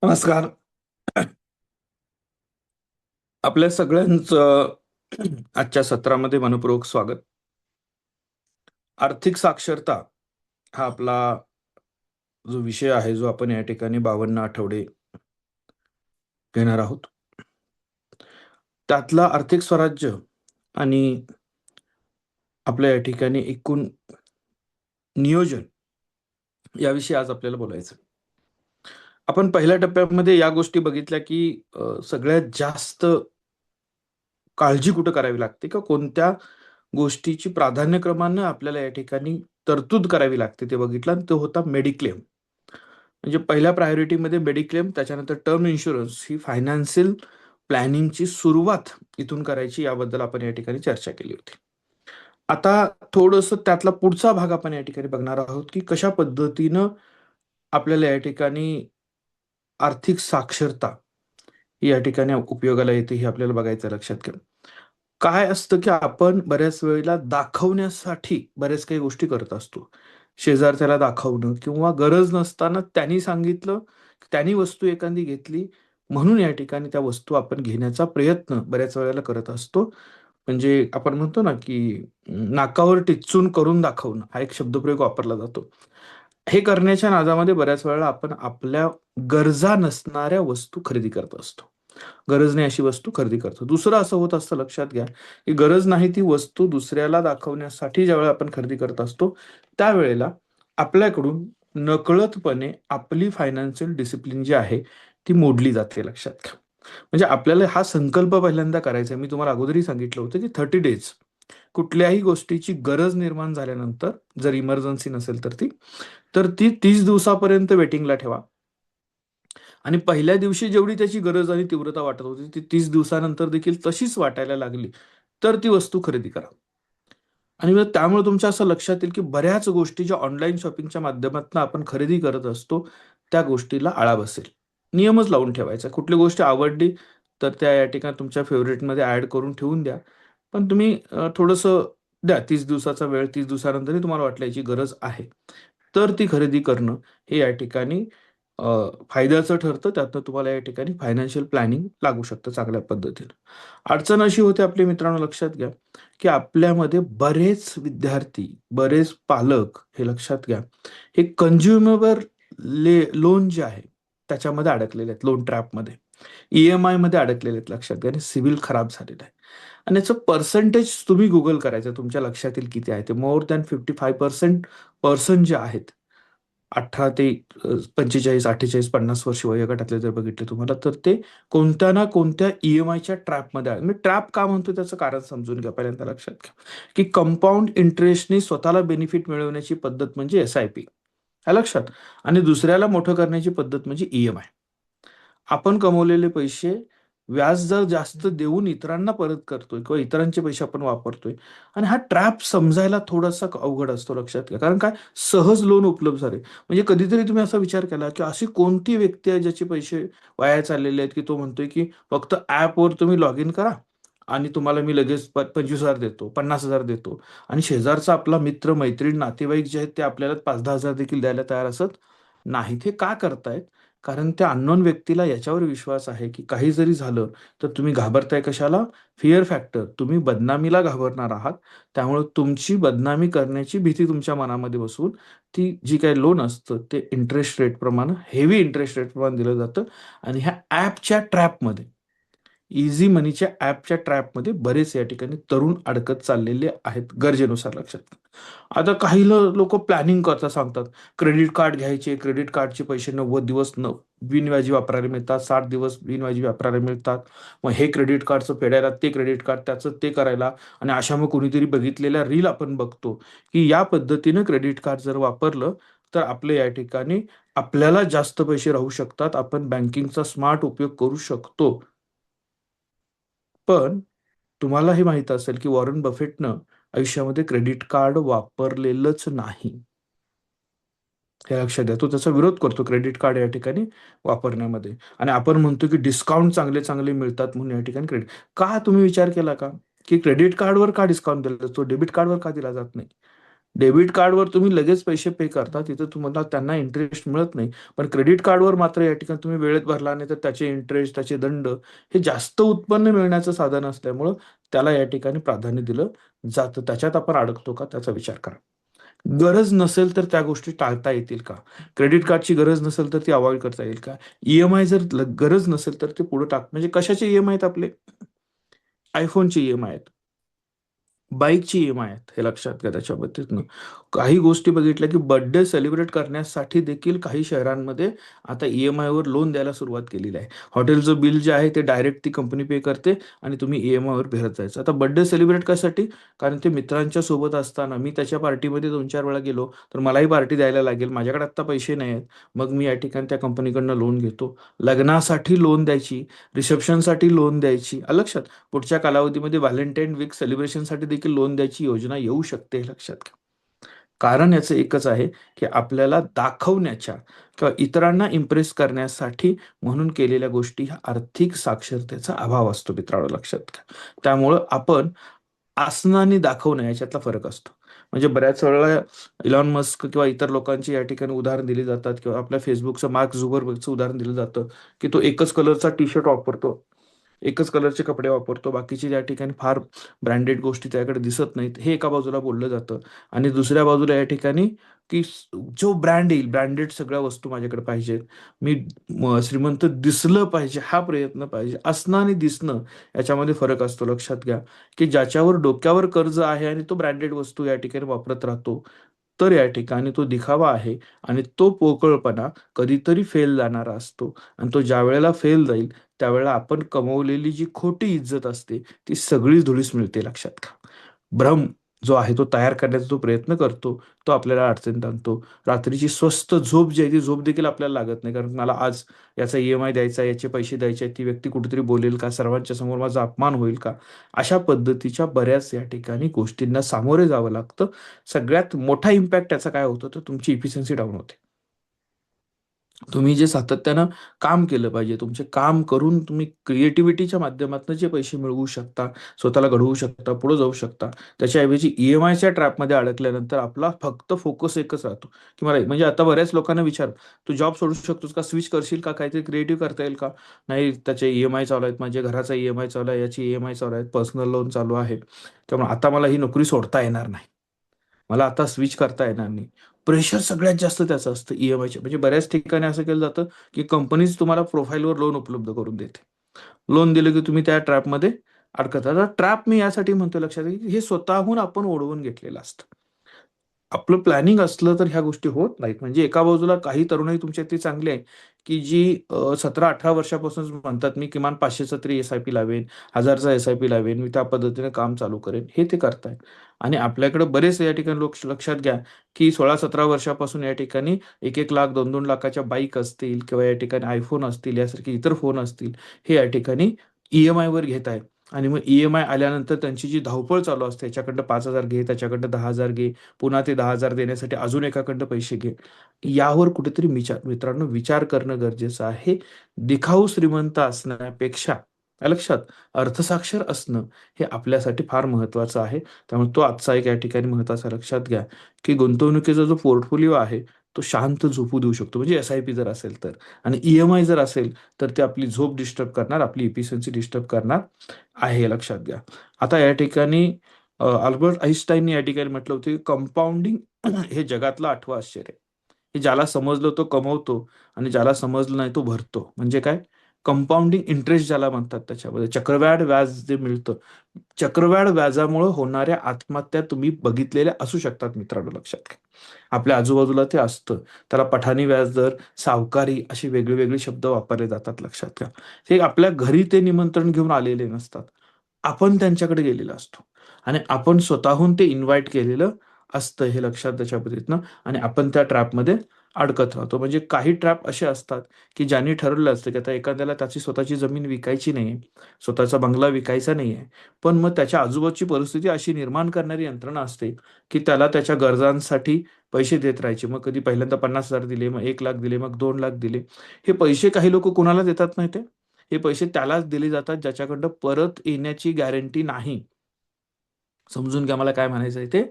नमस्कार. आपल्या सगळ्यांचं आजच्या सत्रामध्ये मनपूर्वक स्वागत. आर्थिक साक्षरता हा आपला जो विषय आहे, जो आपण या ठिकाणी 52 आठवडे घेणार आहोत. त्यातला आर्थिक स्वराज्य आणि आपल्या या ठिकाणी एकूण नियोजन याविषयी आज आपल्याला बोलायचं. आपण पहिल्या टप्प्यामध्ये या गोष्टी बघितल्या की सगळ्यात जास्त काळजी कुठं करावी लागते किंवा कोणत्या गोष्टीची प्राधान्यक्रमानं आपल्याला या ठिकाणी तरतूद करावी लागते ते बघितलं, आणि तो होता मेडिक्लेम. म्हणजे पहिल्या प्रायोरिटीमध्ये मेडिक्लेम, त्याच्यानंतर टर्म इन्शुरन्स, ही फायनान्शियल प्लॅनिंगची सुरुवात इथून करायची, याबद्दल आपण या ठिकाणी चर्चा केली होती. आता थोडंसं त्यातला पुढचा भाग आपण या ठिकाणी बघणार आहोत की कशा पद्धतीनं आपल्याला या ठिकाणी आर्थिक साक्षरता या ठिकाणी उपयोगाला येते, हे आपल्याला बघायचं लक्षात घ्या. काय असतं की आपण बऱ्याच वेळेला दाखवण्यासाठी बऱ्याच काही गोष्टी करत असतो. शेजारच्याला दाखवणं किंवा गरज नसताना त्यांनी सांगितलं, त्यांनी वस्तू एखादी घेतली म्हणून या ठिकाणी त्या वस्तू आपण घेण्याचा प्रयत्न बऱ्याच वेळेला करत असतो. म्हणजे आपण म्हणतो ना की नाकावर टिच्चून करून दाखवणं, हा एक शब्दप्रयोग वापरला जातो. हे करण्याच्या नादामध्ये बऱ्याच वेळेला आपण आपल्या गरजा नसणाऱ्या वस्तू खरेदी करत असतो. गरज नाही अशी वस्तू खरेदी करतो. दुसरं असं होत असतं, लक्षात घ्या, की गरज नाही ती वस्तू दुसऱ्याला दाखवण्यासाठी ज्यावेळेला आपण खरेदी करत असतो, त्यावेळेला आपल्याकडून नकळतपणे आपली फायनान्शियल डिसिप्लिन जी आहे ती मोडली जाते, लक्षात घ्या. म्हणजे आपल्याला हा संकल्प पहिल्यांदा करायचा आहे. मी तुम्हाला अगोदरही सांगितलं होतं की 30 डेज, कुठल्याही गोष्टीची गरज निर्माण झाल्यानंतर, जर इमर्जन्सी नसेल तर ती 30 दिवसापर्यंत वेटिंगला ठेवा. आणि पहिल्या दिवशी जेवढी त्याची गरज आणि तीव्रता वाटत होती, ती 30 दिवसानंतर देखील तशीच वाटायला लागली, तर ती वस्तू खरेदी करा. आणि मग त्यामुळे तुमच्या असं लक्षात येईल की बऱ्याच गोष्टी ज्या ऑनलाईन शॉपिंगच्या माध्यमातून आपण खरेदी करत असतो, त्या गोष्टीला आळा बसेल. नियमच लावून ठेवायचा. कुठली गोष्ट आवडली तर त्या या ठिकाणी तुमच्या फेवरेटमध्ये ॲड करून ठेवून द्या. पण तुम्ही थोडंसं द्या 30 दिवसाचा वेळ. 30 दिवसानंतरही तुम्हाला वाटलं याची गरज आहे, तर ती खरेदी करणं हे या ठिकाणी फायद्याचं ठरतं. त्यातनं तुम्हाला या ठिकाणी फायनान्शियल प्लॅनिंग लागू शकतं चांगल्या पद्धतीनं. अडचण अशी होते आपल्या मित्रांनो, लक्षात घ्या, की आपल्यामध्ये बरेच विद्यार्थी, बरेच पालक, हे लक्षात घ्या, हे कंझ्युमेबल लोन जे आहे त्याच्यामध्ये अडकलेले आहेत, लोन ट्रॅपमध्ये, EMI मध्ये अडकलेले आहेत, लक्षात घ्या. आणि सिव्हिल खराब झालेलं आहे. आणि याचं पर्सेंटेज तुम्ही गुगल करायचं, तुमच्या लक्षात येईल किती आहे ते. मोर दॅन 55% पर्सन जे आहेत, 18 ते 45, 48, 50 वर्ष वयोगटातले जर बघितले तुम्हाला, तर ते कोणत्या ना कोणत्या EMIच्या ट्रॅपमध्ये आहे. मी ट्रॅप का म्हणतो त्याचं कारण समजून घ्या पहिल्यांदा, लक्षात घ्या, की कंपाऊंड इंटरेस्टने स्वतःला बेनिफिट मिळवण्याची पद्धत म्हणजे SIP, हा लक्षात. आणि दुसऱ्याला मोठं करण्याची पद्धत म्हणजे EMI. आपण कमवलेले पैसे व्याज जर जास्त देऊन इतरांना परत करतोय किंवा इतरांचे पैसे आपण वापरतोय. आणि हा ट्रॅप समजायला थोडासा अवघड असतो, लक्षात घ्या. कारण काय, सहज लोन उपलब्ध झाले. म्हणजे कधीतरी तुम्ही असा विचार केला की अशी कोणती व्यक्ती आहे ज्याचे पैसे वाया चाललेले आहेत, की तो म्हणतोय की फक्त ऍपवर तुम्ही लॉग इन करा आणि तुम्हाला मी लगेच 25,000 देतो, 50,000 देतो. आणि शेजारचा आपला मित्र, मैत्रीण, नातेवाईक जे आहेत ते आपल्याला 5-10,000 देखील द्यायला तयार असत नाहीत. हे का करतायत? कारण त्या अननोन व्यक्तीला याच्यावर विश्वास आहे की काही जरी झालं तर तुम्ही घाबरताय कशाला? Fear factor. तुम्ही बदनामीला घाबरणार आहात. त्यामुळे तुमची बदनामी करण्याची भीती तुमच्या मनामध्ये बसून ती जी काही लोन असतं ते इंटरेस्ट रेट प्रमाणे, हेवी इंटरेस्ट रेट प्रमाणे दिलं जातं. आणि ह्या ॲपच्या ट्रॅपमध्ये, इझी मनीच्या ॲपच्या ट्रॅपमध्ये बरेच या ठिकाणी तरुण अडकत चाललेले आहेत, गरजेनुसार, लक्षात घ्या. आता काही लोक प्लॅनिंग करता सांगतात, क्रेडिट कार्ड घ्यायचे, क्रेडिट कार्डचे पैसे 90 दिवस बिनव्याजी वापरायला मिळतात, 60 दिवस बिनव्याजी वापरायला मिळतात. मग हे क्रेडिट कार्डचं फेडायला ते क्रेडिट कार्ड, त्याचं ते करायला. आणि अशा मग कोणीतरी बघितलेल्या रील आपण बघतो की या पद्धतीनं क्रेडिट कार्ड जर वापरलं तर आपले या ठिकाणी आपल्याला जास्त पैसे राहू शकतात, आपण बँकिंगचा स्मार्ट उपयोग करू शकतो. पण तुम्हाला हे माहित असेल की वॉरन बफेटनं आयुष्यामध्ये क्रेडिट कार्ड वापरलेलंच नाही, हे लक्षात द्या. तो त्याचा विरोध करतो क्रेडिट कार्ड या ठिकाणी वापरण्यामध्ये. आणि आपण म्हणतो की डिस्काउंट चांगले चांगले मिळतात म्हणून या ठिकाणी क्रेडिट. का तुम्ही विचार केला का की क्रेडिट कार्डवर का डिस्काउंट दिला जातो, डेबिट कार्डवर का दिला जात नाही? डेबिट कार्डवर तुम्ही लगेच पैसे पे करता, तिथं तुम्हाला त्यांना इंटरेस्ट मिळत नाही. पण क्रेडिट कार्डवर मात्र या ठिकाणी तुम्ही वेळेत भरला नाही तर त्याचे इंटरेस्ट, त्याचे दंड हे जास्त उत्पन्न मिळण्याचं साधन असल्यामुळं त्याला या ठिकाणी प्राधान्य दिलं जातं. त्याच्यात आपण अडकतो का त्याचा विचार करा. गरज नसेल तर त्या गोष्टी टाळता येतील का? क्रेडिट कार्डची गरज नसेल तर ती अवॉइड करता येईल का? ईएमआय जर गरज नसेल तर ते पुढे टाक, म्हणजे कशाचे ईएमआय आहेत आपले? आयफोनचे ईएमआय आहेत, बाईकची ईएमआय आहेत, हे लक्षात घ्या त्याच्या बाबतीतनं. काही गोष्टी बघितल्या की बर्थडे सेलिब्रेट करण्यासाठी देखील काही शहरांमध्ये आता ईएमआयवर लोन द्यायला सुरुवात केलेली आहे. हॉटेलचं बिल जे आहे ते डायरेक्ट ती कंपनी पे करते आणि तुम्ही ईएमआयवर भरत जायचं. आता बर्थडे सेलिब्रेट कशासाठी? कारण ते मित्रांच्या सोबत असताना मी त्याच्या पार्टीमध्ये 2-4 वेळा गेलो तर मलाही पार्टी द्यायला लागेल. माझ्याकडे आत्ता पैसे नाही आहेत. मग मी या ठिकाणी त्या कंपनीकडनं लोन घेतो. लग्नासाठी लोन द्यायची, रिसेप्शनसाठी लोन द्यायची. आलं लक्षात? पुढच्या कालावधीमध्ये व्हॅलेंटाईन वीक सेलिब्रेशनसाठी देखील लोन द्यायची योजना येऊ शकते, हे लक्षात घ्या. कारण याचं एकच आहे की आपल्याला दाखवण्याच्या किंवा इतरांना इम्प्रेस करण्यासाठी म्हणून केलेल्या गोष्टी ह्या आर्थिक साक्षरतेचा अभाव असतो मित्रांनो, लक्षात घ्या. त्यामुळं आपण असणं आणि दाखवणं याच्यातला फरक असतो. म्हणजे बऱ्याच वेळेला इलॉन मस्क किंवा इतर लोकांची या ठिकाणी उदाहरण दिली जातात किंवा आपल्या फेसबुकचं मार्क झुकरबर्गचं उदाहरण दिलं जातं की तो एकच कलरचा टी शर्ट वापरतो, एकच कलरचे कपडे वापरतो, बाकीची त्या ठिकाणी फार ब्रँडेड गोष्टी त्याकडे दिसत नाहीत, हे एका बाजूला बोललं जातं. आणि दुसऱ्या बाजूला या ठिकाणी की जो ब्रँड येईल, ब्रँडेड सगळ्या वस्तू माझ्याकडे पाहिजेत, मी श्रीमंत दिसलं पाहिजे, हा प्रयत्न पाहिजे. असणं आणि दिसणं याच्यामध्ये फरक असतो, लक्षात घ्या. की ज्याच्यावर डोक्यावर कर्ज आहे आणि तो ब्रँडेड वस्तू या ठिकाणी वापरत राहतो, तर या ठिकाणी तो दिखावा आहे आणि तो पोकळपणा कधीतरी फेल जाणारा असतो. आणि तो ज्या वेळेला फेल जाईल त्यावेळेला आपण कमवलेली जी खोटी इज्जत असते ती सगळीच धुळीस मिळते, लक्षात घ्या. भ्रम जो आहे तो तयार करण्याचा जो प्रयत्न करतो तो आपल्याला अडचणीत आणतो. रात्रीची स्वस्त झोप जी आहे ती झोप देखील आपल्याला लागत नाही, कारण मला आज याचा ईएमआय द्यायचा, याचे पैसे द्यायचे, ती व्यक्ती कुठेतरी बोलेल का, सर्वांच्या समोर माझा अपमान होईल का, अशा पद्धतीच्या बऱ्याच या ठिकाणी गोष्टींना सामोरे जावं लागतं. सगळ्यात मोठा इम्पॅक्ट त्याचा काय होतो तर तुमची इफिशियन्सी डाऊन होते. तुम्ही जे सातत्यानं काम केलं पाहिजे, तुमचे काम करून तुम्ही क्रिएटिव्हिटीच्या माध्यमातून जे पैसे मिळवू शकता, स्वतःला घडवू शकता, पुढे जाऊ शकता, त्याच्याऐवजी ईएमआयच्या ट्रॅपमध्ये अडकल्यानंतर आपला फक्त फोकस एकच राहतो की मला, म्हणजे आता बऱ्याच लोकांना विचार, तू जॉब सोडू शकतोस का, स्विच करशील का, काहीतरी क्रिएटिव्ह करता येईल का? नाही, त्याचे ईएमआय चालू आहेत, माझ्या घराचा ईएमआय चालू आहे, याची ईएमआय चालू आहेत, पर्सनल लोन चालू आहे, त्यामुळे आता मला ही नोकरी सोडता येणार नाही, मला आता स्विच करता येणार नाही. प्रेशर सगळ्यात जास्त त्याचं असतं ईएमआयचे. म्हणजे बऱ्याच ठिकाणी असं केलं जातं की कंपनीज तुम्हाला प्रोफाईलवर लोन उपलब्ध करून देते. लोन दिलं की तुम्ही त्या ट्रॅपमध्ये अडकता. आता ट्रॅप मी यासाठी म्हणतो, लक्षात घ्या, की हे स्वतःहून आपण ओढवून घेतलेलं असतं. आपलं प्लॅनिंग असलं तर ह्या गोष्टी होत नाहीत. म्हणजे एका बाजूला काही तरुणाई तुमच्या इतकी चांगली आहे, की जी 17-18 वर्षापासून म्हणतात, मी किमान 500चा तरी एस-आय-पी लावेन, 1000चा एस-आय-पी लावेन, मी त्या पद्धतीने काम चालू करेन. हे ते करतायत. आणि आपल्याकडे बरेच या ठिकाणी लोक, लक्षात घ्या, की 16-17 वर्षापासून या ठिकाणी 1-1 लाख, 2-2 लाखाच्या बाईक असतील किंवा या ठिकाणी iPhone असतील, यासारखे इतर फोन असतील, हे या ठिकाणी ईएमआयवर घेत आहेत. आणि मग ईएमआय आल्यानंतर त्यांची जी धावपळ चालू असते, याच्याकडनं 5,000 घे, त्याच्याकडनं 10,000 घे, पुन्हा ते 10,000 देण्यासाठी अजून एकाकडनं पैसे घे. यावर कुठेतरी मित्रांनो विचार करणं गरजेचं आहे. दिखाऊ श्रीमंत असण्यापेक्षा, लक्षात, अर्थसाक्षर असणं हे आपल्यासाठी फार महत्वाचं आहे. त्यामुळे तो आजचा एक या ठिकाणी महत्वाचा लक्षात घ्या, की गुंतवणुकीचा जो पोर्टफोलिओ आहे तो शांत झोपू देऊ शकतो. म्हणजे एस-आय-पी जर असेल तर, आणि ईएमआय जर असेल तर ते आपली झोप डिस्टर्ब करणार, आपली इफिशियन्सी डिस्टर्ब करणार आहे, हे लक्षात घ्या. आता या ठिकाणी अल्बर्ट आइन्स्टाईनने या ठिकाणी म्हटलं होतं, की कंपाऊंडिंग हे जगातलं 8वं आश्चर्य आहे. हे ज्याला समजलं तो कमवतो आणि ज्याला समजलं नाही तो भरतो. म्हणजे काय? कंपाऊंडिंग इंटरेस्ट ज्याला म्हणतात, त्याच्यामध्ये चक्रवाढ व्याज जे मिळतं, चक्रवाढ व्याजामुळे होणाऱ्या आत्महत्या तुम्ही बघितलेल्या असू शकतात मित्रांनो, लक्षात घ्या. आपल्या आजूबाजूला ते असतं. त्याला पठाणी व्याजदर, सावकारी असे वेगळे शब्द वापरले जातात, लक्षात घ्या. हे आपल्या घरी ते निमंत्रण घेऊन आलेले नसतात. आपण त्यांच्याकडे गेलेलो असतो आणि आपण स्वतःहून ते इन्व्हाइट केलेलं असतं, हे लक्षात त्याच्या पद्धतीनं. आणि आपण त्या ट्रॅपमध्ये अडकत राहतो. म्हणजे काही ट्रॅप असे असतात की ज्यांनी ठरवलं असतं की आता एखाद्याला त्याची स्वतःची जमीन विकायची नाहीये, स्वतःचा बंगला विकायचा नाहीये, पण मग त्याच्या आजूबाजूची परिस्थिती अशी निर्माण करणारी यंत्रणा असते की त्याला त्याच्या गरजांसाठी पैसे देत राहायचे. मग कधी पहिल्यांदा 50,000 दिले, मग 1 लाख दिले, मग 2 लाख दिले. हे पैसे काही लोक कुणाला देतात माहिती, हे पैसे त्यालाच दिले जातात ज्याच्याकडं परत येण्याची गॅरंटी नाही. समजून घ्या मला काय म्हणायचं आहे ते.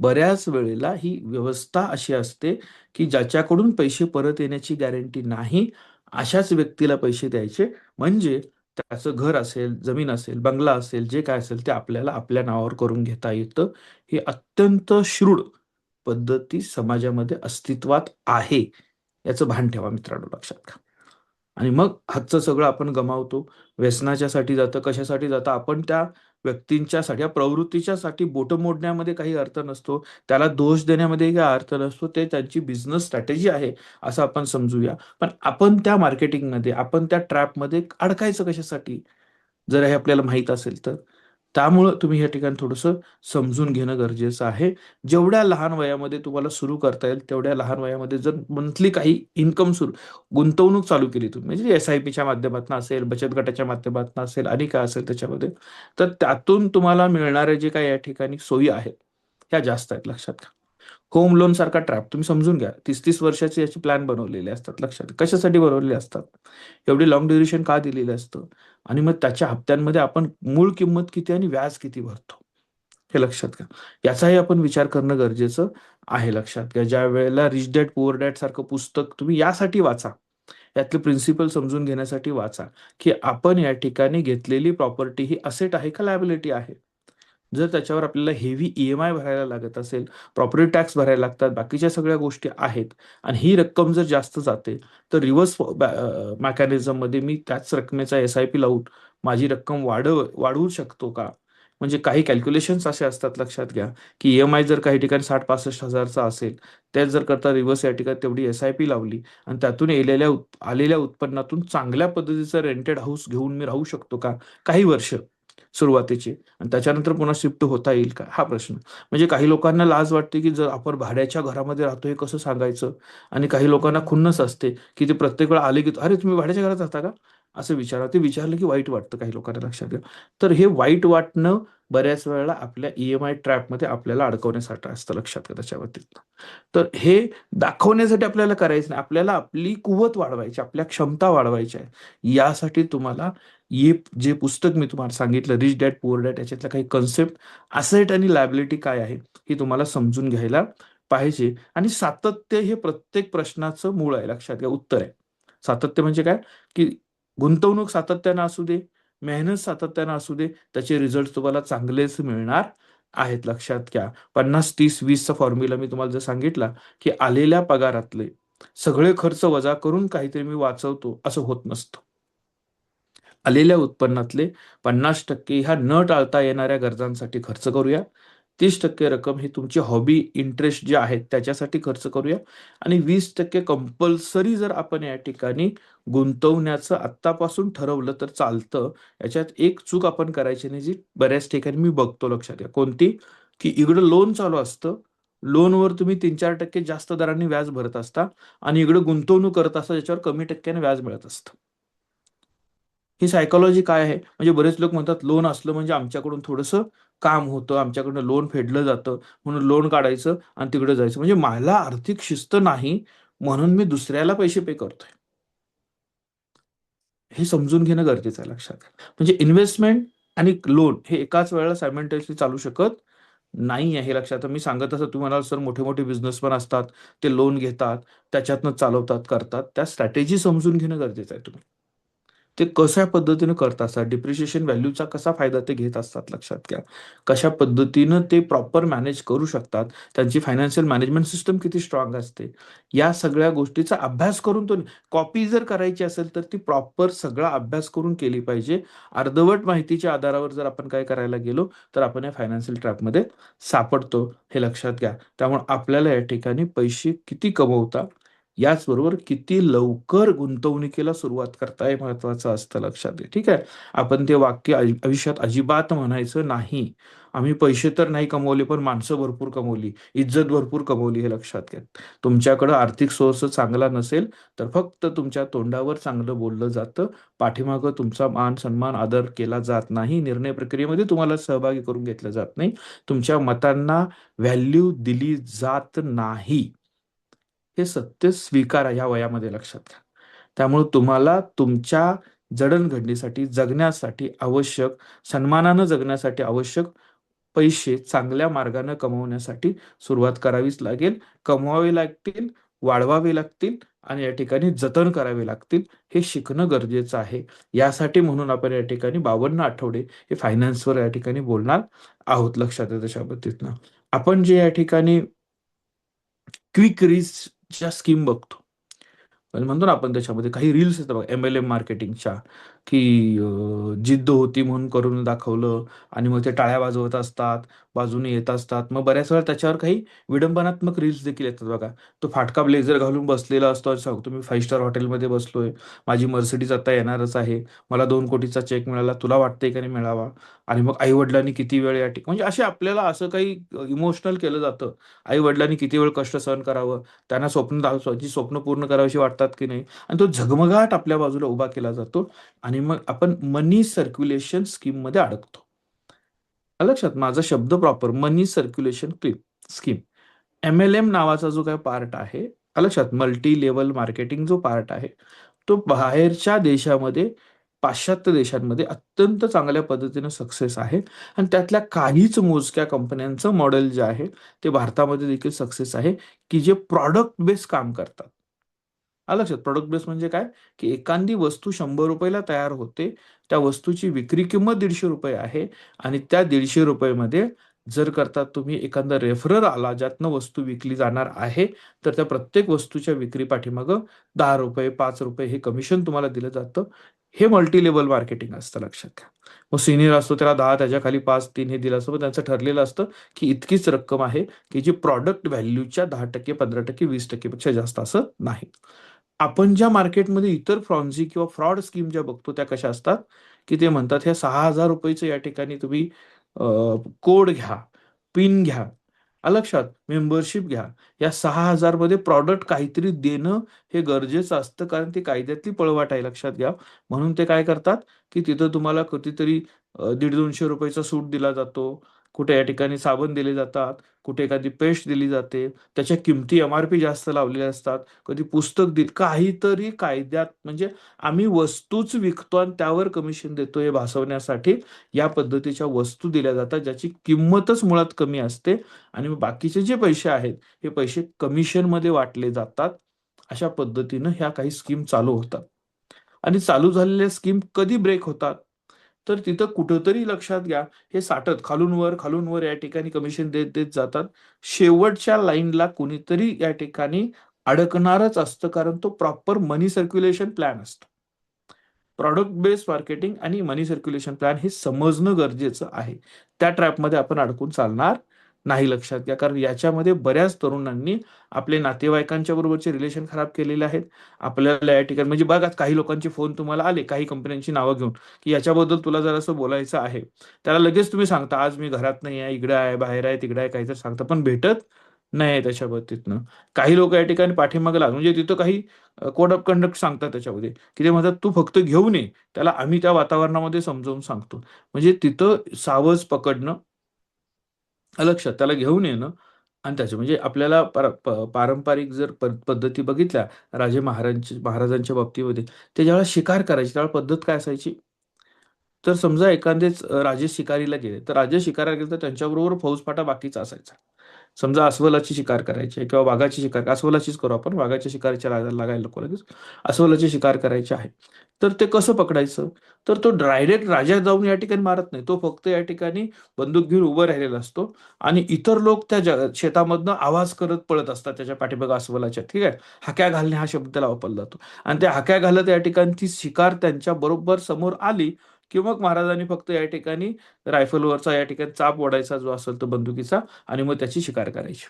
बऱ्याच वेळेला ही व्यवस्था अशी असते, की ज्याच्याकडून पैसे परत येण्याची गॅरंटी नाही, अशाच व्यक्तीला पैसे द्यायचे. म्हणजे त्याचं घर असेल, जमीन असेल, बंगला असेल, जे काय असेल ते आपल्याला आपल्या नावावर करून घेता येतं. ही अत्यंत शूड पद्धती समाजामध्ये अस्तित्वात आहे. याचं भान ठेवा मित्रांनो, लक्षात घ्या. आणि मग हातचं सगळं आपण गमावतो. व्यसनाच्यासाठी जातं, कशासाठी जातं? आपण त्या व्यक्तींच्यासाठी, या प्रवृत्तीच्यासाठी बोटं मोडण्यामध्ये काही अर्थ नसतो. त्याला दोष देण्यामध्ये काही अर्थ नसतो. ते त्यांची बिझनेस स्ट्रॅटेजी आहे, असं आपण समजूया. पण आपण त्या मार्केटिंगमध्ये, आपण त्या ट्रॅपमध्ये अडकायचं कशासाठी? जर हे आपल्याला माहीत असेल तर. त्यामुळं तुम्ही या ठिकाणी थोडंसं समजून घेणं गरजेचं आहे. जेवढ्या लहान वयामध्ये तुम्हाला सुरू करता येईल, तेवढ्या लहान वयामध्ये जर मंथली काही इन्कम गुंतवणूक चालू केली तुम्ही, म्हणजे एस-आय-पीच्या माध्यमातून असेल, बचत गटाच्या माध्यमातून असेल आणि काय असेल त्याच्यामध्ये, तर त्यातून तुम्हाला मिळणारे जे काही या ठिकाणी सोयी आहेत, ह्या जास्त आहेत, लक्षात घ्या. होम लोन सारखा ट्रॅप तुम्ही समजून घ्या. 30-30 वर्षाचे याचे प्लॅन बनवलेले असतात, लक्षात घ्या. कशासाठी बनवलेले असतात? एवढी लॉंग ड्युरेशन का दिलेलं असतं? आणि मग त्याच्या हप्त्यांमध्ये आपण मूळ किंमत किती आणि व्याज किती भरतो, हे लक्षात घ्या. याचाही आपण विचार करणं गरजेचं आहे, लक्षात घ्या. ज्या वेळेला रिच डॅड पुअर डॅड सारखं पुस्तक तुम्ही यासाठी वाचा, यातले प्रिन्सिपल समजून घेण्यासाठी वाचा, की आपण या ठिकाणी घेतलेली प्रॉपर्टी ही असेट आहे का लायबिलिटी आहे. जर त्याच्यावर आपल्याला हेवी EMI भरायला लागत असेल, प्रॉपर्टी टॅक्स भरायला लागतात, बाकीच्या सगळ्या गोष्टी आहेत आणि ही रक्कम जर जास्त जाते, तर रिव्हर्स मेकॅनिझममध्ये मी त्याच रकमेचा SIP लावून माझी रक्कम वाढवू शकतो का? म्हणजे काही कॅल्क्युलेशन्स असे असतात, लक्षात घ्या, की EMI जर काही ठिकाणी 60-65 हजारचा असेल, त्याच जर करता रिव्हर्स या ठिकाणी तेवढी SIP लावली आणि त्यातून आलेल्या उत्पन्नातून चांगल्या पद्धतीचा रेंटेड हाऊस घेऊन मी राहू शकतो का काही वर्ष सुरुवातीची, आणि त्याच्यानंतर पुन्हा शिफ्ट होता येईल का, हा प्रश्न. म्हणजे काही लोकांना लाज वाटते, की जर आपण भाड्याच्या घरामध्ये राहतो हे कसं सांगायचं, आणि काही लोकांना खुन्नस असते, की ते प्रत्येक वेळा आले की अरे तुम्ही भाड्याच्या घरात राहता का, असं विचारा. ते विचारलं की वाईट वाटतं काही लोकांना, लक्षात घ्या. तर हे वाईट वाटणं बऱ्याच वेळेला आपल्या EMI ट्रॅपमध्ये आपल्याला अडकवण्यासाठी असतं, लक्षात घ्या त्याच्या बाबतीत. तर हे दाखवण्यासाठी आपल्याला करायचं नाही, आपल्याला आपली कुवत वाढवायची, आपल्या क्षमता वाढवायच्या आहे. यासाठी तुम्हाला हे जे पुस्तक मी तुम्हाला सांगितलं, रिच डॅड पुअर डॅड, याच्यातल्या काही कन्सेप्ट, असेट आणि लायबिलिटी काय आहे, ही तुम्हाला समजून घ्यायला पाहिजे. आणि सातत्य हे प्रत्येक प्रश्नाचं मूळ आहे, लक्षात घ्या, उत्तर आहे. सातत्य म्हणजे काय, की गुंतवणूक सातत्यानं असू दे, मेहनत सातत्यानं असू दे, त्याचे रिझल्ट तुम्हाला चांगलेच मिळणार आहेत, लक्षात घ्या. 50-30-20 चा फॉर्म्युला मी तुम्हाला जर सांगितला, की आलेल्या पगारातले सगळे खर्च वजा करून काहीतरी मी वाचवतो, असं होत नसतं. आलेल्या उत्पन्नातले 50% ह्या न टाळता येणाऱ्या गरजांसाठी खर्च करूया. 30% रक्कम ही तुमची हॉबी, इंटरेस्ट जे आहेत त्याच्यासाठी खर्च करूया. आणि 20% कंपल्सरी जर आपण या ठिकाणी गुंतवण्याचं आत्तापासून ठरवलं तर चालतं. याच्यात एक चूक आपण करायची नाही, जी बऱ्याच ठिकाणी मी बघतो, लक्षात घ्या. कोणती? की इकडं लोन चालू असतं. लोनवर तुम्ही 3-4% जास्त दराने व्याज भरत असता आणि इकडं गुंतवणूक करत असता, ज्याच्यावर कमी टक्क्याने व्याज मिळत असतं. ही सायकॉलॉजी काय आहे? म्हणजे बरेच लोक म्हणतात लोन असलं म्हणजे आमच्याकडून थोडंसं काम होतं, आमच्याकडनं लोन फेडलं जातं, म्हणून लोन काढायचं आणि तिकडे जायचं. म्हणजे मला आर्थिक शिस्त नाही, म्हणून मी दुसऱ्याला पैसे पे करतोय. हे समजून घेणं गरजेचं आहे, लक्षात घ्या. म्हणजे इन्व्हेस्टमेंट आणि लोन हे एकाच वेळेला सायमल्टेनियसली चालू शकत नाही आहे, हे लक्षात. मी सांगत असं तुम्ही म्हणाल, सर मोठे-मोठे बिझनेसमन असतात, ते लोन घेतात, त्याच्यातनं चालवतात, करतात. त्या स्ट्रॅटेजी समजून घेणं गरजेचं आहे तुम्ही. ते कशा पद्धतीनं करत असतात, डिप्रिशिएशन व्हॅल्यूचा कसा फायदा ते घेत असतात, लक्षात घ्या. कशा पद्धतीनं ते प्रॉपर मॅनेज करू शकतात, त्यांची फायनान्शियल मॅनेजमेंट सिस्टम किती स्ट्रॉंग असते, या सगळ्या गोष्टीचा अभ्यास करून तो कॉपी जर करायची असेल तर ती प्रॉपर सगळा अभ्यास करून केली पाहिजे. अर्धवट माहितीच्या आधारावर जर आपण काय करायला गेलो, तर आपण या फायनान्शियल ट्रॅपमध्ये सापडतो, हे लक्षात घ्या. त्यामुळे आपल्याला या ठिकाणी पैसे किती कमवता, याचबरोबर किती लवकर गुंतवणुकीला सुरुवात करता हे महत्वाचं असतं, लक्षात घ्या. ठीक आहे. आपण ते वाक्य आयुष्यात अजिबात म्हणायचं नाही. आम्ही पैसे तर नाही कमवले, पण माणसं भरपूर कमवली, इज्जत भरपूर कमवली, हे लक्षात घ्या. तुमच्याकडं आर्थिक सोर्स चांगला नसेल, तर फक्त तुमच्या तोंडावर चांगलं बोललं जातं. पाठीमागं तुमचा मान सन्मान आदर केला जात नाही. निर्णय प्रक्रियेमध्ये तुम्हाला सहभागी करून घेतलं जात नाही. तुमच्या मतांना व्हॅल्यू दिली जात नाही. हे सत्य स्वीकारा या वयामध्ये, लक्षात घ्या. त्यामुळे तुम्हाला तुमच्या जडणघडणीसाठी, जगण्यासाठी आवश्यक, सन्मानानं जगण्यासाठी आवश्यक पैसे चांगल्या मार्गाने कमवण्यासाठी सुरुवात करावीच लागेल, कमवावे लागतील, वाढवावे लागतील आणि या ठिकाणी जतन करावे लागतील. हे शिकणं गरजेचं आहे. यासाठी म्हणून आपण या ठिकाणी 52 आठवडे हे फायनान्सवर या ठिकाणी बोलणार आहोत. लक्षात आहे त्याच्या बाबतीतनं आपण जे या ठिकाणी क्विक रीचच्या स्कीम बघतो, म्हणजे म्हणतो ना आपण त्याच्यामध्ये काही रील्स येतात बघा MLM मार्केटिंगच्या, की जिद्द होती म्हणून करून दाखवलं आणि मग ते टाळ्या वाजवत असतात, बाजूने येत असतात. मग बऱ्याच वेळा त्याच्यावर काही विडंबनात्मक रील्स देखील येतात बघा. तो फाटका ब्लेझर घालून बसलेला असतो आणि सांगतो मी 5 स्टार हॉटेलमध्ये बसलोय, माझी मर्सिडीज आता येणारच आहे, मला 2 कोटीचा चेक मिळाला, तुला वाटतंय का नाही मिळावा. आणि मग आई वडिलांनी किती वेळ या म्हणजे असे आपल्याला असं काही इमोशनल केलं जातं. आई वडिलांनी किती वेळ कष्ट सहन करावं, त्यांना स्वप्न स्वप्न पूर्ण करावीशी वाटतात की नाही, आणि तो झगमगाट आपल्या बाजूला उभा केला जातो आणि मग आपण मनी सर्क्युलेशन स्कीम मध्ये अडकतो. लक्षात, माझा शब्द प्रॉपर मनी सर्क्युलेशन स्कीम. MLM नावाचा जो काय पार्ट आहे, लक्षात, मल्टी लेवल मार्केटिंग जो पार्ट आहे, तो बाहेरच्या देशामध्ये, पाश्चात्य देशांमध्ये अत्यंत चांगल्या पद्धतीने सक्सेस आहे. आणि त्यातल्या काहीच मोजक्या कंपन्यांचं मॉडेल जे आहे ते भारतामध्ये देखील सक्सेस आहे, की जे प्रॉडक्ट बेस काम करतात. लक्षात, प्रॉडक्ट बेस म्हणजे काय, की एखादी वस्तू 100 रुपयाला तयार होते, त्या वस्तूची विक्री किंमत 150 रुपये आहे आणि त्या 150 रुपये मध्ये जर करता तुम्ही एखादा रेफरर आला ज्यातनं वस्तू विकली जाणार आहे, तर त्या प्रत्येक वस्तूच्या विक्री पाठीमागं 10 रुपये 5 रुपये हे कमिशन तुम्हाला दिलं जातं. हे मल्टी लेवल मार्केटिंग असतं, लक्षात घ्या. मग सिनियर असतो त्याला 10, त्याच्या खाली 5, 3 हे दिलं असतं, पण त्यांचं ठरलेलं असतं की इतकीच रक्कम आहे, की जी प्रॉडक्ट व्हॅल्यूच्या 10%, 15%, 20% पेक्षा जास्त असं नाही. आपण ज्या मार्केटमध्ये इतर फ्रॉन्झी किंवा फ्रॉड स्कीम ज्या बघतो त्या कशा असतात, की ते म्हणतात ह्या 6,000 रुपयेचं या ठिकाणी तुम्ही कोड घ्या, पिन घ्या, लक्षात, मेंबरशिप घ्या. या 6,000 मध्ये प्रॉडक्ट काहीतरी देणं हे गरजेचं असतं, कारण ती कायद्यातली पळवाट आहे, लक्षात घ्या. म्हणून ते काय करतात, की तिथं तुम्हाला कधीतरी 150-200 रुपयाचा सूट दिला जातो, कुठे या ठिकाणी साबण दिले जातात, कुठे एखादी पेस्ट दिली जाते, त्याच्या किमती MRP जास्त लावलेल्या असतात, कधी पुस्तक दिल, काहीतरी कायद्यात, म्हणजे आम्ही वस्तूच विकतो आणि त्यावर कमिशन देतो हे भासवण्यासाठी या पद्धतीच्या वस्तू दिल्या जातात, ज्याची किंमतच मुळात कमी असते आणि मग बाकीचे जे पैसे आहेत हे पैसे कमिशनमध्ये वाटले जातात. अशा पद्धतीनं ह्या काही स्कीम चालू होतात. आणि चालू झालेल्या स्कीम कधी ब्रेक होतात, तर तिथं कुठंतरी, लक्षात घ्या, हे साठत खालून वर या ठिकाणी कमिशन देत देत जातात. शेवटच्या लाईनला कुणीतरी या ठिकाणी अडकणारच असतं, कारण तो प्रॉपर मनी सर्क्युलेशन प्लॅन असतो. प्रॉडक्ट बेस्ड मार्केटिंग आणि मनी सर्क्युलेशन प्लॅन हे समजणं गरजेचं आहे. त्या ट्रॅपमध्ये आपण अडकून चालणार नाही, लक्षात घ्या. कारण याच्यामध्ये बऱ्याच तरुणांनी आपले नातेवाईकांच्या बरोबरचे रिलेशन खराब केलेले आहेत. आपल्याला या ठिकाणी म्हणजे बघा, काही लोकांचे फोन तुम्हाला आले काही कंपन्यांची नावं घेऊन, की याच्याबद्दल तुला जरासं बोलायचं आहे. त्याला लगेच तुम्ही सांगता आज मी घरात नाही आहे, इकडे आहे, बाहेर आहे, तिकडे आहे, काहीतरी सांगता, पण भेटत नाही त्याच्या बाबतीतनं. काही लोक या ठिकाणी पाठीमागे लागून, म्हणजे तिथं काही कोड ऑफ कंडक्ट सांगतात त्याच्यामध्ये, की ते म्हणतात तू फक्त घेऊन ये, त्याला आम्ही त्या वातावरणामध्ये समजावून सांगतो. म्हणजे तिथं सावज पकडणं, लक्षात, त्याला घेऊन येणं. आणि त्याचे म्हणजे आपल्याला पारंपरिक जर पद्धती बघितल्या राजे महाराजांच्या बाबतीमध्ये, ते ज्यावेळेला शिकार करायचे त्यावेळेला पद्धत काय असायची, तर समजा एखादेच राजे शिकारीला गेले, तर राजे शिकाराला गेले तर त्यांच्याबरोबर फौजफाटा बाकीचा असायचा. समजा अस्वलाची शिकार करायची आहे किंवा वाघाची शिकार, अस्वलाचीच करू आपण, वाघाच्या शिकारीच्या लागायला नको लगेच, अस्वलाची शिकार करायची आहे. तर ते कसं पकडायचं, तर तो डायरेक्ट राजा जाऊन या ठिकाणी मारत नाही, तो फक्त या ठिकाणी बंदूक घेऊन उभं राहिलेला असतो आणि इतर लोक त्या शेतामधनं आवाज करत पळत असतात त्याच्या पाठीमागे अस्वलाच्या, ठीक आहे. हाक्या घालणे हा शब्द त्याला वापरला जातो. आणि त्या हाक्या घालत या ठिकाणी ती शिकार त्यांच्या बरोबर समोर आली, की मग महाराजांनी फक्त या ठिकाणी रायफलवरचा या ठिकाणी चाप ओढायचा जो असेल तो बंदुकीचा, आणि मग त्याची शिकार करायची.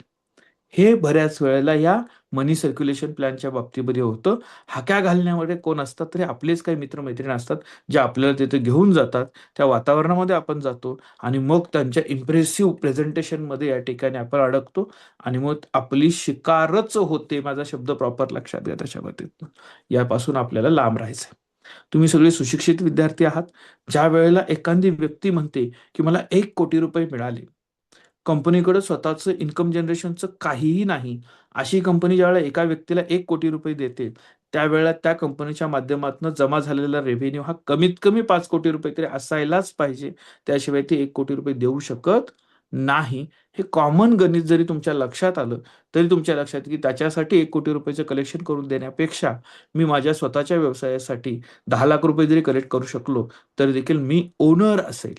हे बऱ्याच वेळेला या मनी सर्क्युलेशन प्लॅनच्या बाबतीमध्ये होतं. हाक्या घालण्यामध्ये कोण असतात, तर हे आपलेच काही मित्रमैत्रिणी असतात, जे आपल्याला तिथे घेऊन जातात. त्या वातावरणामध्ये आपण जातो आणि मग त्यांच्या इम्प्रेसिव्ह प्रेझेंटेशनमध्ये या ठिकाणी आपण अडकतो आणि मग आपली शिकारच होते. माझा शब्द प्रॉपर लक्षात घ्या त्याच्यामध्ये. यापासून आपल्याला लांब राहायचं. तुम्ही सगळे सुशिक्षित विद्यार्थी आहात. ज्या वेळेला एखादी व्यक्ती म्हणते, की मला 1 कोटी रुपये मिळाले, कंपनीकडे स्वतःचं इन्कम जनरेशनचं काहीही नाही, अशी कंपनी ज्यावेळेला एका व्यक्तीला 1 कोटी रुपये देते, त्यावेळेला त्या कंपनीच्या माध्यमातून जमा झालेला रेव्हेन्यू हा कमीत कमी 5 कोटी रुपये तरी असायलाच पाहिजे. त्याशिवाय ती 1 कोटी रुपये देऊ शकत नाही. हे कॉमन गणित जरी तुमच्या लक्षात आलं तरी तुमच्या लक्षात की त्याच्यासाठी 1 कोटी रुपयाचं कलेक्शन करून देण्यापेक्षा मी माझ्या स्वतःच्या व्यवसायासाठी 10 लाख रुपये जरी कलेक्ट करू शकलो तरी देखील मी ओनर असेल,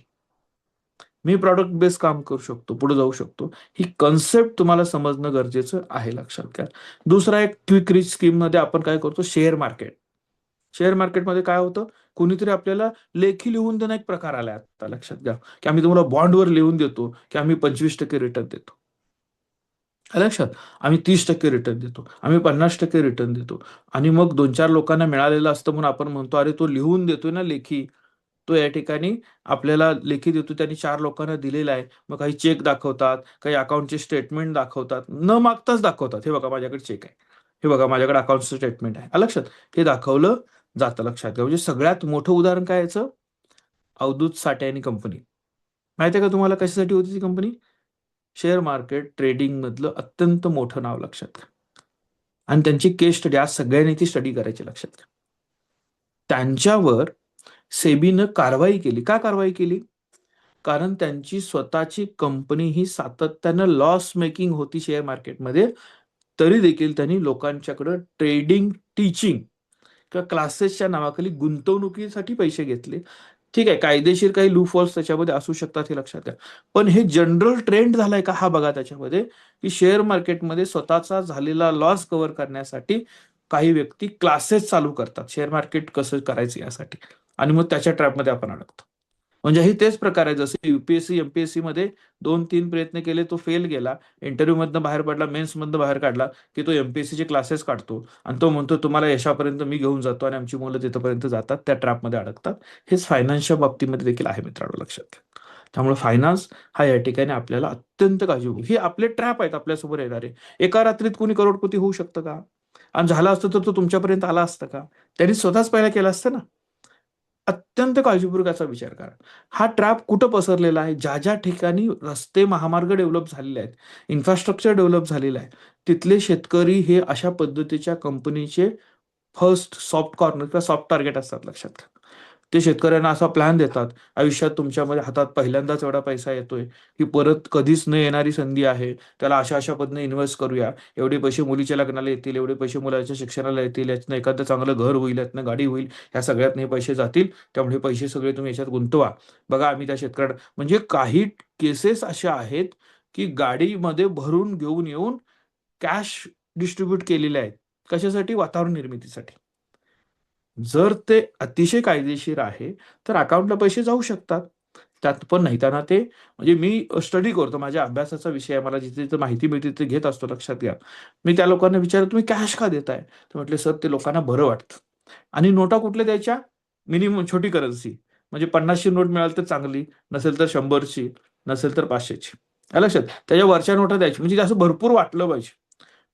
मी प्रॉडक्ट बेस काम करू शकतो, पुढे जाऊ शकतो. ही कन्सेप्ट तुम्हाला समजणं गरजेचं आहे, लक्षात घ्या. दुसरा एक क्विक रिच स्कीम मध्ये आपण काय करतो, शेअर मार्केट. शेअर मार्केटमध्ये काय होतं, कुणीतरी आपल्याला लेखी लिहून देणं एक प्रकार आलाय आता, लक्षात घ्या, की आम्ही तुम्हाला बॉन्डवर लिहून देतो की आम्ही 25% रिटर्न देतो. लक्षात, आम्ही 30% रिटर्न देतो, आम्ही 50% रिटर्न देतो. आणि मग 2-4 लोकांना मिळालेलं असतं म्हणून आपण म्हणतो अरे तो लिहून देतोय ना लेखी, तो या ठिकाणी आपल्याला लेखी देतो, त्यांनी 4 लोकांना दिलेला आहे. मग काही चेक दाखवतात, काही अकाउंटचे स्टेटमेंट दाखवतात, न मागताच दाखवतात. हे बघा माझ्याकडे चेक आहे, हे बघा माझ्याकडे अकाउंटचं स्टेटमेंट आहे. लक्षात, हे दाखवलं जातं. लक्षात घ्या. म्हणजे सगळ्यात मोठं उदाहरण काय याचं, अवधूत साठे आणि कंपनी. माहिती आहे का तुम्हाला कशासाठी होती ती कंपनी? शेअर मार्केट ट्रेडिंग मधलं अत्यंत मोठं नाव, लक्षात घ्या. आणि त्यांची केस स्टडी आज सगळ्यांनी ती स्टडी करायची, लक्षात घ्या. त्यांच्यावर सेबीनं कारवाई केली. का कारवाई केली? कारण त्यांची स्वतःची कंपनी ही सातत्यानं लॉस मेकिंग होती शेअर मार्केटमध्ये, तरी देखील त्यांनी लोकांच्याकडे ट्रेडिंग टीचिंग किंवा क्लासेसच्या नावाखाली गुंतवणुकीसाठी पैसे घेतले. ठीक आहे, कायदेशीर काही लूप हॉल्स त्याच्यामध्ये असू शकतात, हे लक्षात घ्या. पण हे जनरल ट्रेंड झालाय का, हा बघा त्याच्यामध्ये, की शेअर मार्केटमध्ये स्वतःचा झालेला लॉस कव्हर करण्यासाठी काही व्यक्ती क्लासेस चालू करतात शेअर मार्केट कसं करायचं यासाठी, आणि मग त्याच्या ट्रॅपमध्ये आपण अडकतो. म्हणजे हे तेच प्रकार आहे, जसे युपीएससी एमपीएससी मध्ये 2-3 प्रयत्न केले, तो फेल गेला, इंटरव्ह्यू मधनं बाहेर पडला, मेन्स मधनं बाहेर काढला, की तो एमपीएससी चे क्लासेस काढतो आणि तो म्हणतो तुम्हाला यशापर्यंत मी घेऊन जातो, आणि आमची मुलं तिथपर्यंत जातात, त्या ट्रॅपमध्ये अडकतात. हेच फायनान्सच्या बाबतीमध्ये देखील आहे मित्रांनो, लक्षात घ्या. त्यामुळे फायनान्स हा या ठिकाणी आपल्याला अत्यंत काळजी, हे आपले ट्रॅप आहेत आपल्यासमोर येणारे. एका रात्रीत कोणी करोडपती होऊ शकतं का? आणि झाला असतं तर तो तुमच्यापर्यंत आला असतं का? त्यांनी स्वतःच पहिला केला असतं ना. अत्यंत काळजीपूर्वक याचा विचार करा. हा ट्रॅप कुठं पसरलेला आहे? ज्या ज्या ठिकाणी रस्ते, महामार्ग डेव्हलप झालेले आहेत, इन्फ्रास्ट्रक्चर डेव्हलप झालेलं आहे, तिथले शेतकरी हे अशा पद्धतीच्या कंपनीचे फर्स्ट सॉफ्ट कॉर्नर किंवा सॉफ्ट टार्गेट असतात, लक्षात घ्या. ते शेतकऱ्यांना असा प्लॅन देतात, आयुष्यात तुमच्यामध्ये हातात पहिल्यांदाच एवढा पैसा येतोय, ही परत कधीच न येणारी संधी आहे, त्याला अशा अशा पद्धतीने इन्व्हेस्ट करूया, एवढे पैसे मुलीच्या लग्नाला येतील, एवढे पैसे मुलाच्या शिक्षणाला येतील, यातनं एखादं चांगलं घर होईल, यातनं गाडी होईल, ह्या सगळ्यात हे पैसे जातील, त्यामुळे हे पैसे सगळे तुम्ही याच्यात गुंतवा. बघा आम्ही त्या शेतकऱ्यांना, म्हणजे काही केसेस अशा आहेत की गाडीमध्ये भरून घेऊन येऊन कॅश डिस्ट्रीब्यूट केलेले आहेत. कशासाठी? वातावरण निर्मितीसाठी. जर ते अतिशय कायदेशीर आहे तर अकाउंटला पैसे जाऊ शकतात, त्यात पण नाही. त्यांना ते, म्हणजे मी स्टडी करतो, माझ्या अभ्यासाचा विषय आहे, मला जिथे जिथे माहिती मिळते ते घेत असतो, लक्षात घ्या. मी त्या लोकांना विचारतो तुम्ही कॅश का देताय, तर म्हटले सर ते लोकांना बरं वाटतं. आणि नोटा कुठल्या द्यायच्या? मिनिमम छोटी करन्सी, म्हणजे 50ची नोट मिळाली तर चांगली, नसेल तर 100ची, नसेल तर 500ची. लक्षात, त्याच्या वरच्या नोटा द्यायची, म्हणजे असं भरपूर वाटलं पाहिजे,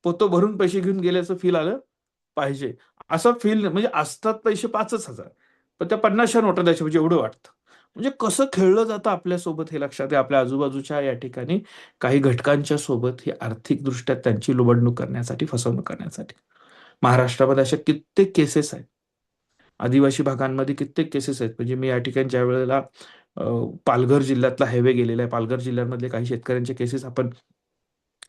पोतं भरून पैसे घेऊन गेल्याचं फील आलं पाहिजे. असं फील, म्हणजे असतात पैसे 5,000, पण त्या 50च्या नोटा द्यायच्या म्हणजे एवढं वाटतं. म्हणजे कसं खेळलं जातं आपल्यासोबत हे लक्षात आहे. आपल्या आजूबाजूच्या या ठिकाणी काही घटकांच्या सोबत हे आर्थिकदृष्ट्या त्यांची लुबाडणूक करण्यासाठी, फसवणूक करण्यासाठी. महाराष्ट्रामध्ये अशा कित्येक केसेस आहेत, आदिवासी भागांमध्ये कित्येक केसेस आहेत. म्हणजे मी या ठिकाणी ज्या वेळेला पालघर जिल्ह्यातला हायवे गेलेला आहे, पालघर जिल्ह्यामधले काही शेतकऱ्यांच्या केसेस आपण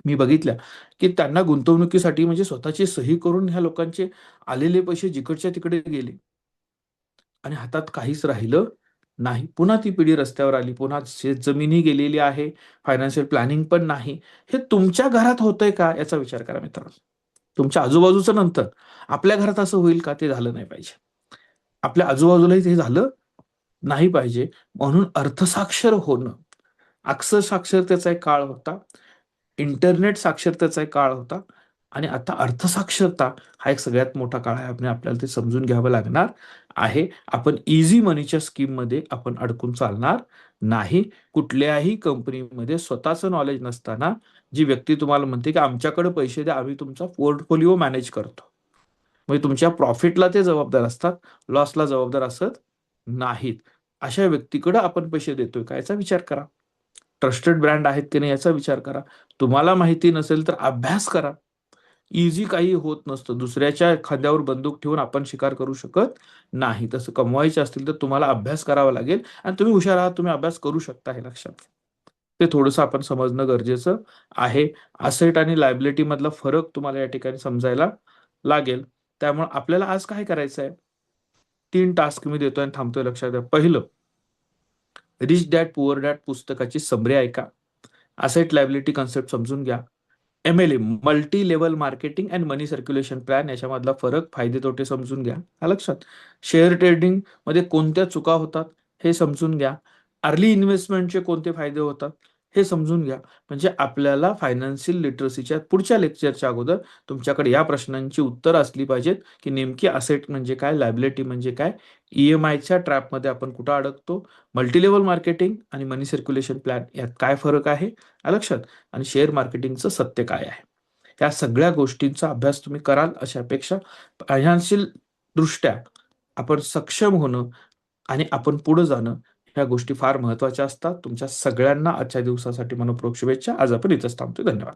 मी बघितल्या, की त्यांना गुंतवणुकीसाठी म्हणजे स्वतःची सही करून ह्या लोकांचे आलेले पैसे जिकडच्या तिकडे गेले आणि हातात काहीच राहिलं नाही. पुन्हा ती पिढी रस्त्यावर आली, पुन्हा शेतजमीनही गेलेली आहे, फायनान्शियल प्लॅनिंग पण नाही. हे तुमच्या घरात होतंय का याचा विचार करा मित्रांनो. तुमच्या आजूबाजूचं नंतर, आपल्या घरात असं होईल का? ते झालं नाही पाहिजे. आपल्या आजूबाजूलाही ते झालं नाही पाहिजे. म्हणून अर्थसाक्षर होणं, अक्षर साक्षरतेचा एक काळ होता, इंटरनेट साक्षरतेचा एक काळ होता, आणि आता अर्थसाक्षरता हा एक सगळ्यात मोठा काळ आहे. आपल्याला ते समजून घ्यावं लागणार आहे. आपण इझी मनीच्या स्कीममध्ये आपण अडकून चालणार नाही. कुठल्याही कंपनीमध्ये स्वतःचं नॉलेज नसताना जी व्यक्ती तुम्हाला म्हणते की आमच्याकडे पैसे द्या, आम्ही तुमचा पोर्टफोलिओ मॅनेज करतो, म्हणजे तुमच्या प्रॉफिटला ते जबाबदार असतात, लॉसला जबाबदार असत नाहीत, अशा व्यक्तीकडे आपण पैसे देतोय का याचा विचार करा. ट्रस्टेड ब्रँड आहेत की नाही याचा विचार करा. तुम्हाला माहिती नसेल तर अभ्यास करा. इझी काही होत नसतं. दुसऱ्याच्या खांद्यावर बंदूक ठेवून आपण शिकार करू शकत नाही. तसं कमवायचे असतील तर तुम्हाला अभ्यास करावा लागेल, आणि तुम्ही हुशार आहात, तुम्ही अभ्यास करू शकता, हे लक्षात घ्या. ते थोडंसं आपण समजणं गरजेचं आहे. असेट आणि लायबिलिटी मधला फरक तुम्हाला या ठिकाणी समजायला लागेल. त्यामुळे आपल्याला आज काय करायचं आहे, 3 टास्क मी देतोय आणि थांबतोय, लक्षात द्या. पहिलं, रिच डॅड पुअर डॅड पुस्तकाची समरी ऐका. असेट लायबिलिटी कन्सेप्ट समजून घ्या. MLM multi level marketing and money circulation plan याच्यामधला फरक, फायदे तोटे समजून घ्या. लक्षात. शेअर ट्रेडिंग मध्ये कोणत्या चुका होतात हे समजून घ्या. अर्ली इन्व्हेस्टमेंटचे कोणते फायदे होतात हे समजून घ्या. म्हणजे आपल्याला फायनान्शियल लिटरसीच्या पुढच्या लेक्चरच्या अगोदर तुमच्याकडे या प्रश्नांची उत्तर असली पाहिजेत, की नेमकी असेट म्हणजे काय, लायबिलिटी म्हणजे काय, EMIच्या ट्रॅपमध्ये आपण कुठं अडकतो, मल्टीलेवल मार्केटिंग आणि मनी सर्क्युलेशन प्लॅन यात काय फरक आहे, लक्षात, आणि शेअर मार्केटिंगचं सत्य काय आहे. या सगळ्या गोष्टींचा अभ्यास तुम्ही कराल अशा अपेक्षा. फायनान्शियल दृष्ट्या आपण सक्षम होणं आणि आपण पुढे जाणं, ह्या गोष्टी फार महत्वाच्या असतात. तुमच्या सगळ्यांना आजच्या दिवसासाठी मनपूर्वक शुभेच्छा. आज आपण इथंच थांबतोय. धन्यवाद.